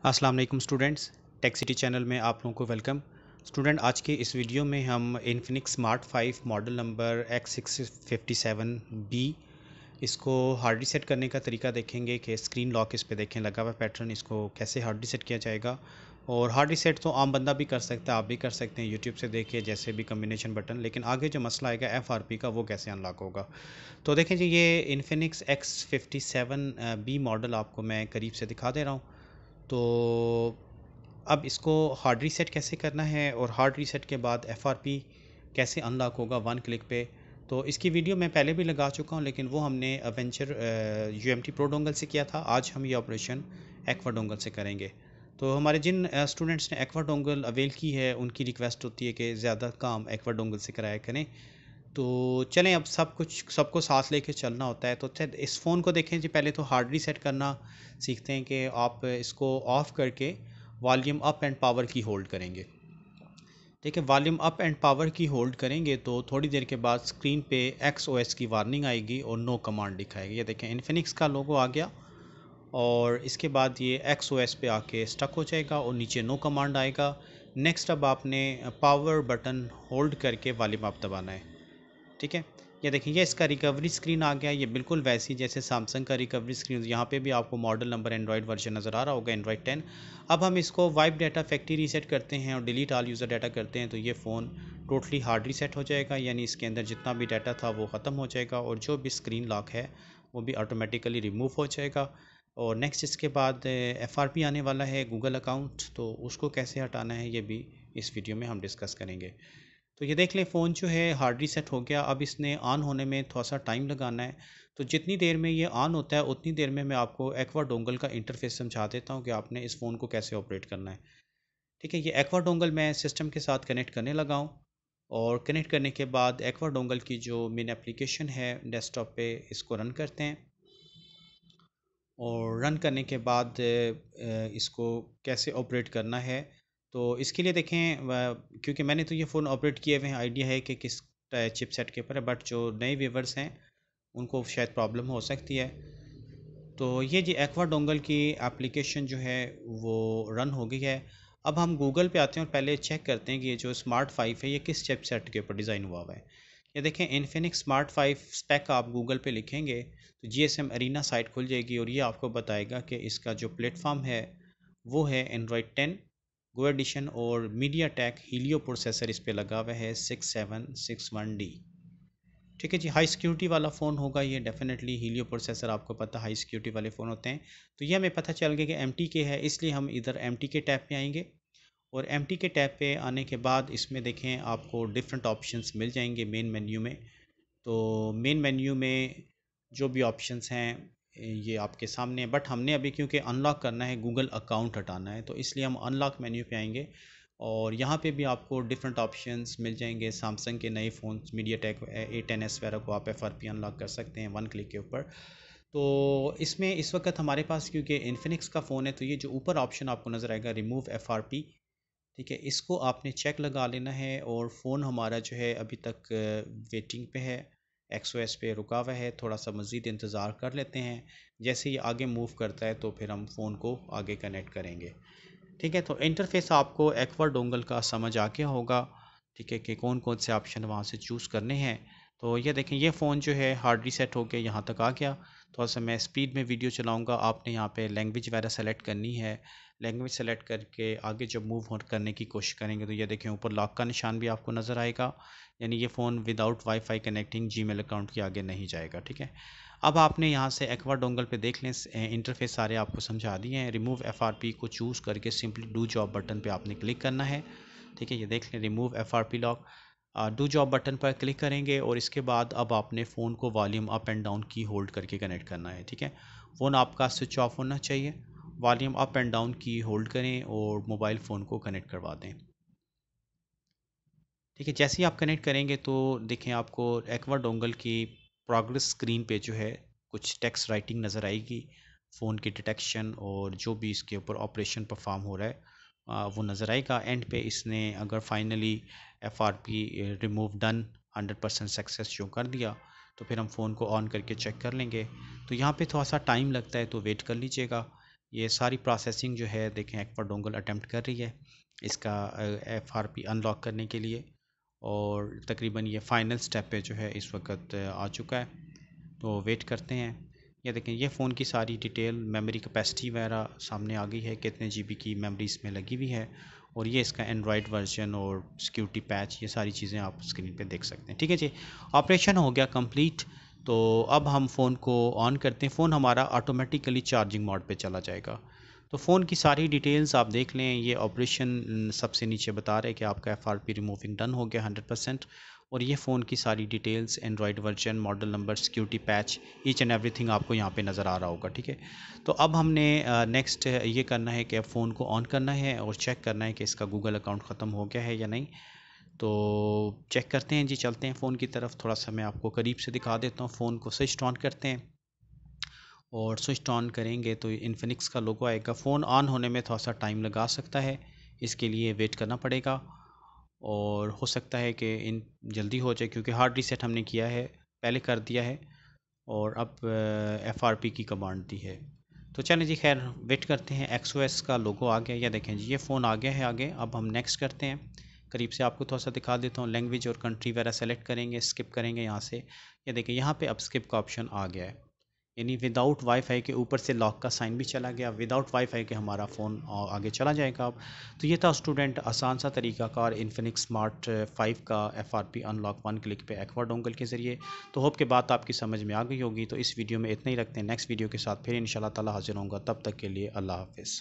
अस्सलाम वालेकुम students, tech city channel में आप लोगों को वेलकम। स्टूडेंट, आज के इस वीडियो में हम Infinix smart 5 model number X657B इसको हार्ड रीसेट करने का तरीका देखेंगे कि स्क्रीन लॉक इस पे देखें लगा हुआ पैटर्न, इसको कैसे हार्ड रीसेट किया जाएगा। और हार्ड रीसेट तो आम बंदा भी कर सकता है, आप भी कर सकते हैं यूट्यूब से देखिए जैसे भी कम्बिनेशन बटन, लेकिन आगे जो मसला आएगा FRP का वो कैसे अनलॉक होगा। तो देखें जी, ये इन्फिनिक्स X57B मॉडल आपको मैं करीब से दिखा दे रहा हूँ। तो अब इसको हार्ड रीसेट कैसे करना है और हार्ड रीसेट के बाद FRP कैसे अनलॉक होगा वन क्लिक पे, तो इसकी वीडियो मैं पहले भी लगा चुका हूँ, लेकिन वो हमने एवेंचर UMT प्रो डोंगल से किया था। आज हम ये ऑपरेशन एक्वा डोंगल से करेंगे। तो हमारे जिन स्टूडेंट्स ने एक्वा डोंगल अवेल की है उनकी रिक्वेस्ट होती है कि ज़्यादा काम एक्वा डोंगल से कराया करें। तो चलें, अब सबको साथ लेके चलना होता है। तो इस फ़ोन को देखें जी, पहले तो हार्ड रीसेट करना सीखते हैं कि आप इसको ऑफ़ करके वॉल्यूम अप एंड पावर की होल्ड करेंगे। ठीक है, वॉल्यूम अप एंड पावर की होल्ड करेंगे तो थोड़ी देर के बाद स्क्रीन पे XOS की वार्निंग आएगी और नो कमांड दिखाएगी। ये देखें, इन्फिनिक्स का लोगो आ गया और इसके बाद ये XOS पे आके स्टक हो जाएगा और नीचे नो कमांड आएगा। नेक्स्ट अब आपने पावर बटन होल्ड करके वॉल्यूम अप दबाना है। ठीक है, ये देखिए, ये इसका रिकवरी स्क्रीन आ गया। ये बिल्कुल वैसी जैसे सैमसंग का रिकवरी स्क्रीन, यहाँ पे भी आपको मॉडल नंबर एंड्रॉयड वर्जन नज़र आ रहा होगा, एंड्रॉयड 10। अब हम इसको वाइप डाटा फैक्ट्री रीसेट करते हैं और डिलीट ऑल यूज़र डाटा करते हैं, तो ये फ़ोन टोटली हार्ड रीसेट हो जाएगा, यानी इसके अंदर जितना भी डाटा था वो ख़त्म हो जाएगा और जो भी स्क्रीन लॉक है वो भी ऑटोमेटिकली रिमूव हो जाएगा। और नेक्स्ट इसके बाद FRP आने वाला है गूगल अकाउंट, तो उसको कैसे हटाना है ये भी इस वीडियो में हम डिस्कस करेंगे। तो ये देख लें, फ़ोन जो है हार्ड रीसेट हो गया। अब इसने ऑन होने में थोड़ा सा टाइम लगाना है, तो जितनी देर में ये ऑन होता है उतनी देर में मैं आपको एक्वा डोंगल का इंटरफेस समझा देता हूँ कि आपने इस फ़ोन को कैसे ऑपरेट करना है। ठीक है, ये एक्वा डोंगल मैं सिस्टम के साथ कनेक्ट करने लगा हूँ और कनेक्ट करने के बाद एक्वा डोंगल की जो मेन एप्लीकेशन है डेस्कटॉप पे, इसको रन करते हैं। और रन करने के बाद इसको कैसे ऑपरेट करना है, तो इसके लिए देखें क्योंकि मैंने तो ये फ़ोन ऑपरेट किए हुए हैं, आइडिया है कि किस चिपसेट के ऊपर है, बट जो नए व्यूवर्स हैं उनको शायद प्रॉब्लम हो सकती है। तो ये जी एक्वा डोंगल की एप्लीकेशन जो है वो रन हो गई है। अब हम गूगल पे आते हैं और पहले चेक करते हैं कि ये जो स्मार्ट 5 है ये किस चिपसेट के ऊपर डिज़ाइन हुआ हुआ है। ये देखें, इन्फिनिक्स स्मार्ट 5 स्पेक आप गूगल पे लिखेंगे तो GSM अरीना साइट खुल जाएगी और ये आपको बताएगा कि इसका जो प्लेटफॉर्म है वो है एंड्रॉयड 10 गो एडिशन और मीडिया टेक हीलियो प्रोसेसर इस पर लगा हुआ है 6761D। ठीक है जी, हाई सिक्योरिटी वाला फ़ोन होगा ये डेफिनेटली। हीलियो प्रोसेसर आपको पता हाई सिक्योरिटी वाले फ़ोन होते हैं। तो ये हमें पता चल गया कि MTK है, इसलिए हम इधर MTK टैब पे आएंगे और MTK टैब पे आने के बाद इसमें देखें आपको डिफरेंट ऑप्शंस मिल जाएंगे मेन मेन्यू में। तो मेन मेन्यू में जो भी ऑप्शंस हैं ये आपके सामने हैं, बट हमने अभी क्योंकि अनलॉक करना है, गूगल अकाउंट हटाना है, तो इसलिए हम अनलॉक मेन्यू पे आएंगे और यहाँ पे भी आपको डिफरेंट ऑप्शंस मिल जाएंगे। सैमसंग के नए फ़ोन मीडियाटेक A10s वगैरह को आप FRP अनलॉक कर सकते हैं वन क्लिक के ऊपर। तो इसमें इस वक्त हमारे पास क्योंकि इन्फिनिक्स का फ़ोन है, तो ये जो ऊपर ऑप्शन आपको नज़र आएगा रिमूव FRP, ठीक है, इसको आपने चेक लगा लेना है। और फ़ोन हमारा जो है अभी तक वेटिंग पे है, XOS पे रुका हुआ है, थोड़ा सा मज़ीद इंतज़ार कर लेते हैं। जैसे ही आगे मूव करता है तो फिर हम फ़ोन को आगे कनेक्ट करेंगे। ठीक है, तो इंटरफेस आपको एक्वा डोंगल का समझ आ गया होगा। ठीक है, कि कौन कौन से ऑप्शन वहाँ से चूज़ करने हैं। तो ये देखें, ये फ़ोन जो है हार्ड रीसेट होकर यहाँ तक आ गया। थोड़ा सा मैं स्पीड में वीडियो चलाऊँगा, आपने यहाँ पे लैंग्वेज वगैरह सेलेक्ट करनी है। लैंग्वेज सेलेक्ट करके आगे जब मूव करने की कोशिश करेंगे तो ये देखें ऊपर लॉक का निशान भी आपको नज़र आएगा, यानी ये phone without wifi connecting Gmail account के आगे नहीं जाएगा। ठीक है, अब आपने यहाँ से एक्वा डोंगल पे देख लें, इंटरफेस सारे आपको समझा दिए हैं। रिमूव FRP को चूज़ करके सिंपली डू जॉब बटन पे आपने क्लिक करना है। ठीक है, ये देख लें remove FRP lock, do job button पर क्लिक करेंगे और इसके बाद अब आपने फ़ोन को वॉल्यूम अप एंड डाउन की होल्ड करके कनेक्ट करना है। ठीक है, फ़ोन आपका स्विच ऑफ होना चाहिए, वॉल्यूम अप एंड डाउन की होल्ड करें और मोबाइल फ़ोन को कनेक्ट करवा दें। ठीक है, जैसे ही आप कनेक्ट करेंगे तो देखें आपको एक्वा डोंगल की प्रोग्रेस स्क्रीन पे जो है कुछ टेक्स्ट राइटिंग नज़र आएगी, फ़ोन की डिटेक्शन और जो भी इसके ऊपर ऑपरेशन परफॉर्म हो रहा है वो नज़र आएगा। एंड पे इसने अगर finally FRP remove done 100% success show कर दिया तो फिर हम फ़ोन को ऑन करके चेक कर लेंगे। तो यहाँ पे थोड़ा सा टाइम लगता है तो वेट कर लीजिएगा। ये सारी प्रोसेसिंग जो है देखें एक्वा डोंगल अटेम्प्ट कर रही है इसका FRP अनलॉक करने के लिए, और तकरीबन ये फ़ाइनल स्टेप पे जो है इस वक्त आ चुका है। तो वेट करते हैं। ये देखें ये फ़ोन की सारी डिटेल, मेमोरी कैपेसिटी वगैरह सामने आ गई है, कितने GB की मेमोरी इसमें लगी हुई है, और ये इसका एंड्रॉयड वर्जन और सिक्योरिटी पैच, ये सारी चीज़ें आप स्क्रीन पे देख सकते हैं। ठीक है जी, ऑपरेशन हो गया कंप्लीट। तो अब हम फ़ोन को ऑन करते हैं। फ़ोन हमारा ऑटोमेटिकली चार्जिंग मोड पे चला जाएगा। तो फ़ोन की सारी डिटेल्स आप देख लें। ये ऑपरेशन सबसे नीचे बता रहे हैं कि आपका FRP रिमूविंग डन हो गया 100%, और ये फ़ोन की सारी details, Android version, model number, security patch, each and everything आपको यहाँ पे नज़र आ रहा होगा। ठीक है, तो अब हमने नेक्स्ट ये करना है कि अब फ़ोन को ऑन करना है और चेक करना है कि इसका गूगल अकाउंट ख़त्म हो गया है या नहीं। तो चेक करते हैं जी, चलते हैं फ़ोन की तरफ। थोड़ा सा मैं आपको करीब से दिखा देता हूँ। फ़ोन को स्विच ऑन करते हैं, और स्विच ऑन करेंगे तो इन्फिनिक्स का लोगो आएगा। फ़ोन ऑन होने में थोड़ा सा टाइम लगा सकता है, इसके लिए वेट करना पड़ेगा, और हो सकता है कि इन जल्दी हो जाए क्योंकि हार्ड रीसेट हमने किया है, पहले कर दिया है, और अब FRP की कमांड दी है। तो चलें जी, खैर वेट करते हैं। XOS का लोगो आ गया, या देखें जी ये फ़ोन आ गया है आगे। अब हम नेक्स्ट करते हैं। करीब से आपको थोड़ा सा दिखा देता हूँ। लैंग्वेज और कंट्री वगैरह सेलेक्ट करेंगे, स्किप करेंगे यहाँ से। ये देखें यहाँ पे अब स्किप का ऑप्शन आ गया है, यानी विदाउट वाईफाई के ऊपर से लॉक का साइन भी चला गया। विदाउट वाईफाई के हमारा फ़ोन आगे चला जाएगा अब। तो ये था स्टूडेंट आसान सा तरीकाकार इन्फिनिक्स स्मार्ट 5 का FRP अनलॉक 1 क्लिक पे एक्वा डोंगल के ज़रिए। तो होप के बात आपकी समझ में आ गई होगी। तो इस वीडियो में इतना ही रखते हैं, नेक्स्ट वीडियो के साथ फिर इंशाल्लाह ताला हाजिर होऊंगा। तब तक के लिए अल्लाह हाफिज़।